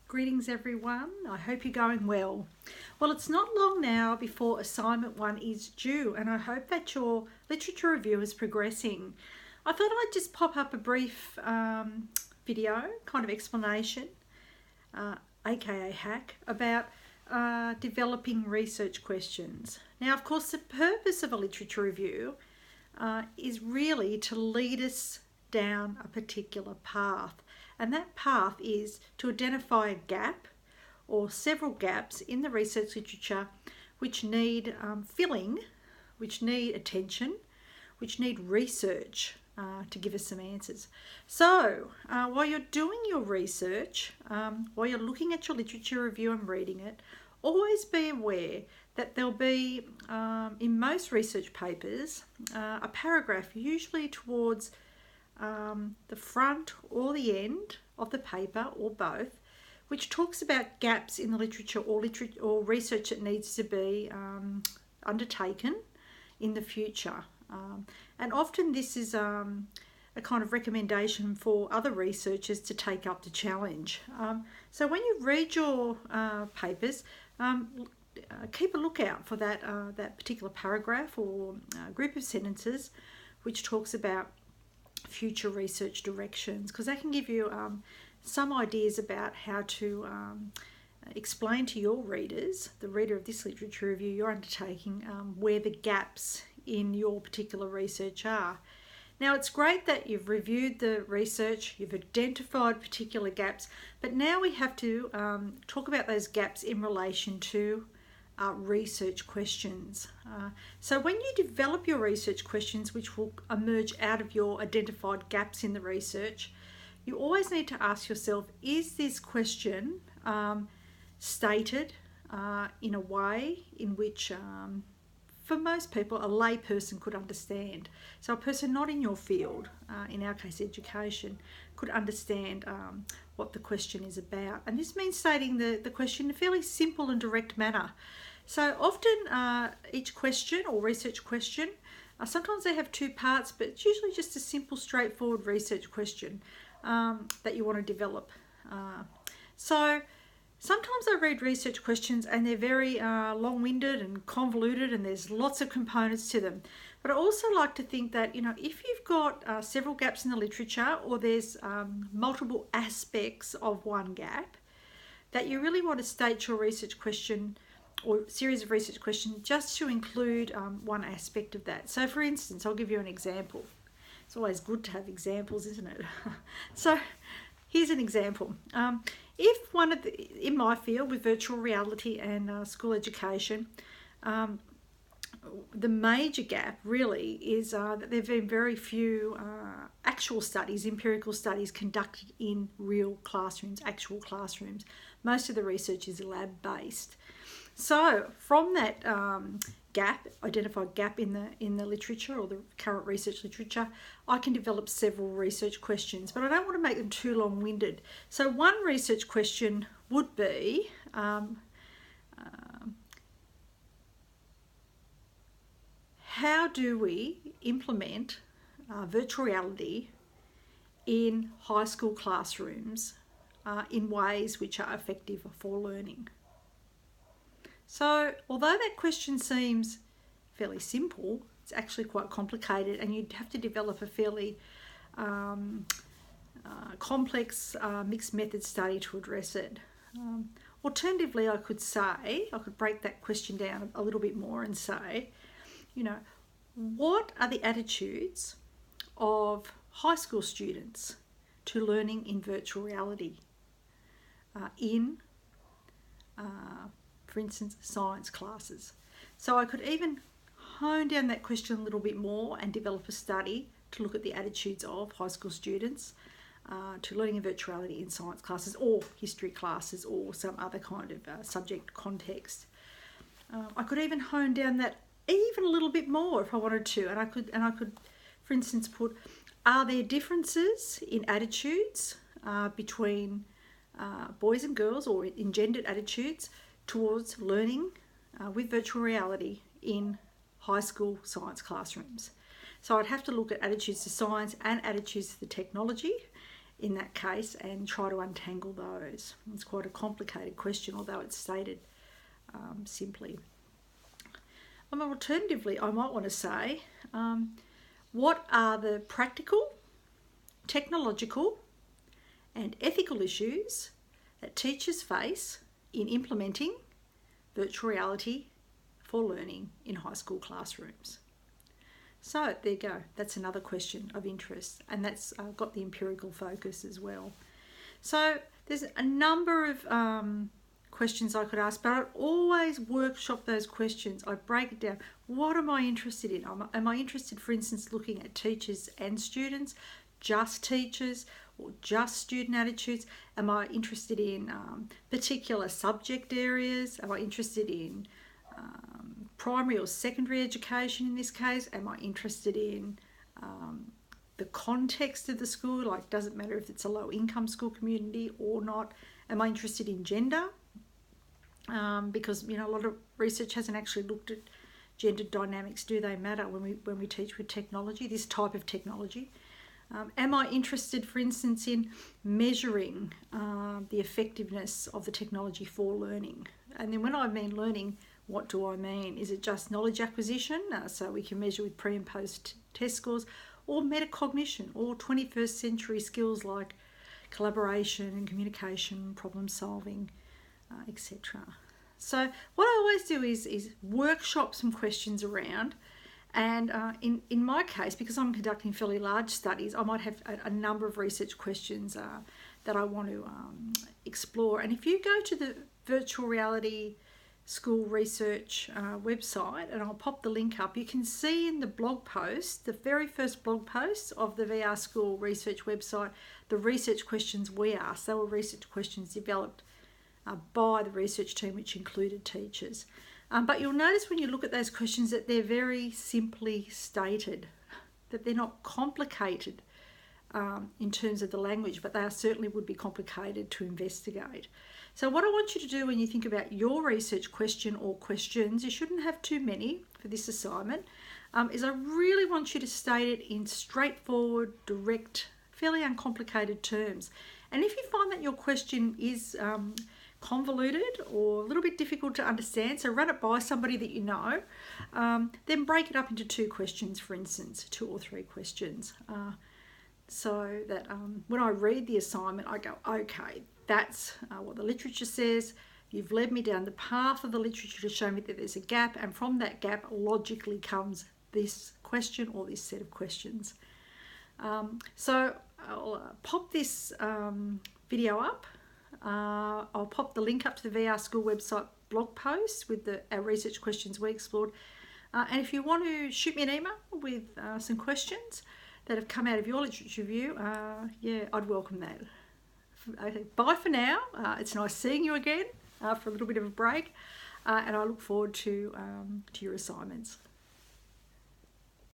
Greetings everyone, I hope you're going well. Well, it's not long now before assignment 1 is due, and I hope that your literature review is progressing. I thought I'd just pop up a brief video, kind of explanation, aka hack, about developing research questions. Now, of course, the purpose of a literature review is really to lead us down a particular path. And that path is to identify a gap or several gaps in the research literature which need filling, which need attention, which need research to give us some answers. So while you're doing your research, while you're looking at your literature review and reading it, always be aware that there'll be, in most research papers, a paragraph usually towards the front or the end of the paper or both, which talks about gaps in the literature or research that needs to be undertaken in the future. And often this is a kind of recommendation for other researchers to take up the challenge. So when you read your papers, keep a lookout for that particular paragraph or group of sentences which talks about future research directions, because that can give you some ideas about how to explain to your readers, the reader of this literature review you're undertaking, where the gaps in your particular research are. Now, it's great that you've reviewed the research, you've identified particular gaps, but now we have to talk about those gaps in relation to research questions. So when you develop your research questions, which will emerge out of your identified gaps in the research, you always need to ask yourself, is this question stated in a way in which for most people a lay person could understand? So a person not in your field, in our case education, could understand what the question is about. And this means stating the question in a fairly simple and direct manner. So often each question or research question, sometimes they have two parts, but it's usually just a simple, straightforward research question that you want to develop. So sometimes I read research questions and they're very long-winded and convoluted, and there's lots of components to them. But I also like to think that, if you've got several gaps in the literature, or there's multiple aspects of one gap, that you really want to state your research question or series of research questions just to include one aspect of that. So for instance, I'll give you an example. It's always good to have examples, isn't it? So here's an example. If in my field with virtual reality and school education, the major gap really is that there have been very few actual studies, empirical studies conducted in real classrooms, actual classrooms. Most of the research is lab-based. So from that identified gap in the literature or the current research literature, I can develop several research questions, but I don't want to make them too long-winded. So one research question would be, how do we implement virtual reality in high school classrooms in ways which are effective for learning? So although that question seems fairly simple, it's actually quite complicated, and you'd have to develop a fairly complex mixed method study to address it. Alternatively, I could break that question down a little bit more and say, what are the attitudes of high school students to learning in virtual reality for instance, science classes? So I could even hone down that question a little bit more and develop a study to look at the attitudes of high school students to learning in virtuality in science classes or history classes or some other kind of subject context. I could even hone down that even a little bit more if I wanted to, and I could, for instance, put, are there differences in attitudes between boys and girls, or in gendered attitudes towards learning with virtual reality in high school science classrooms? So I'd have to look at attitudes to science and attitudes to the technology in that case and try to untangle those. It's quite a complicated question, although it's stated simply. Alternatively, I might want to say, what are the practical, technological and ethical issues that teachers face in implementing virtual reality for learning in high school classrooms? So there you go, that's another question of interest, and that's got the empirical focus as well. So there's a number of questions I could ask, but I'd always workshop those questions. I break it down. What am I interested in? Am I interested, for instance, looking at teachers and students, just teachers, or just student attitudes? Am I interested in particular subject areas? Am I interested in primary or secondary education in this case? Am I interested in the context of the school? Like, does it matter if it's a low income school community or not? Am I interested in gender? Because a lot of research hasn't actually looked at gender dynamics. Do they matter when we teach with technology, this type of technology? Am I interested, for instance, in measuring the effectiveness of the technology for learning? And then when I mean learning, what do I mean? Is it just knowledge acquisition, so we can measure with pre and post test scores, or metacognition, or 21st century skills like collaboration and communication, problem solving, etc. So what I always do is workshop some questions around, and in my case, because I'm conducting fairly large studies, I might have a number of research questions that I want to explore. And if you go to the virtual reality school research website, and I'll pop the link up, you can see in the blog post, the very first blog post of the VR School research website, the research questions we asked. They were research questions developed by the research team, which included teachers. But you'll notice when you look at those questions that they're very simply stated, that they're not complicated in terms of the language, but they certainly would be complicated to investigate. So what I want you to do when you think about your research question or questions, you shouldn't have too many for this assignment, is I really want you to state it in straightforward, direct, fairly uncomplicated terms. And if you find that your question is convoluted or a little bit difficult to understand, so run it by somebody that you know, then break it up into 2 questions, for instance, 2 or 3 questions, so that when I read the assignment, I go, okay, that's what the literature says. You've led me down the path of the literature to show me that there's a gap, and from that gap logically comes this question or this set of questions. So I'll pop this video up. I'll pop the link up to the VR School website blog post with our research questions we explored. And if you want to shoot me an email with some questions that have come out of your literature review, yeah, I'd welcome that. Okay, bye for now. It's nice seeing you again after a little bit of a break, and I look forward to your assignments.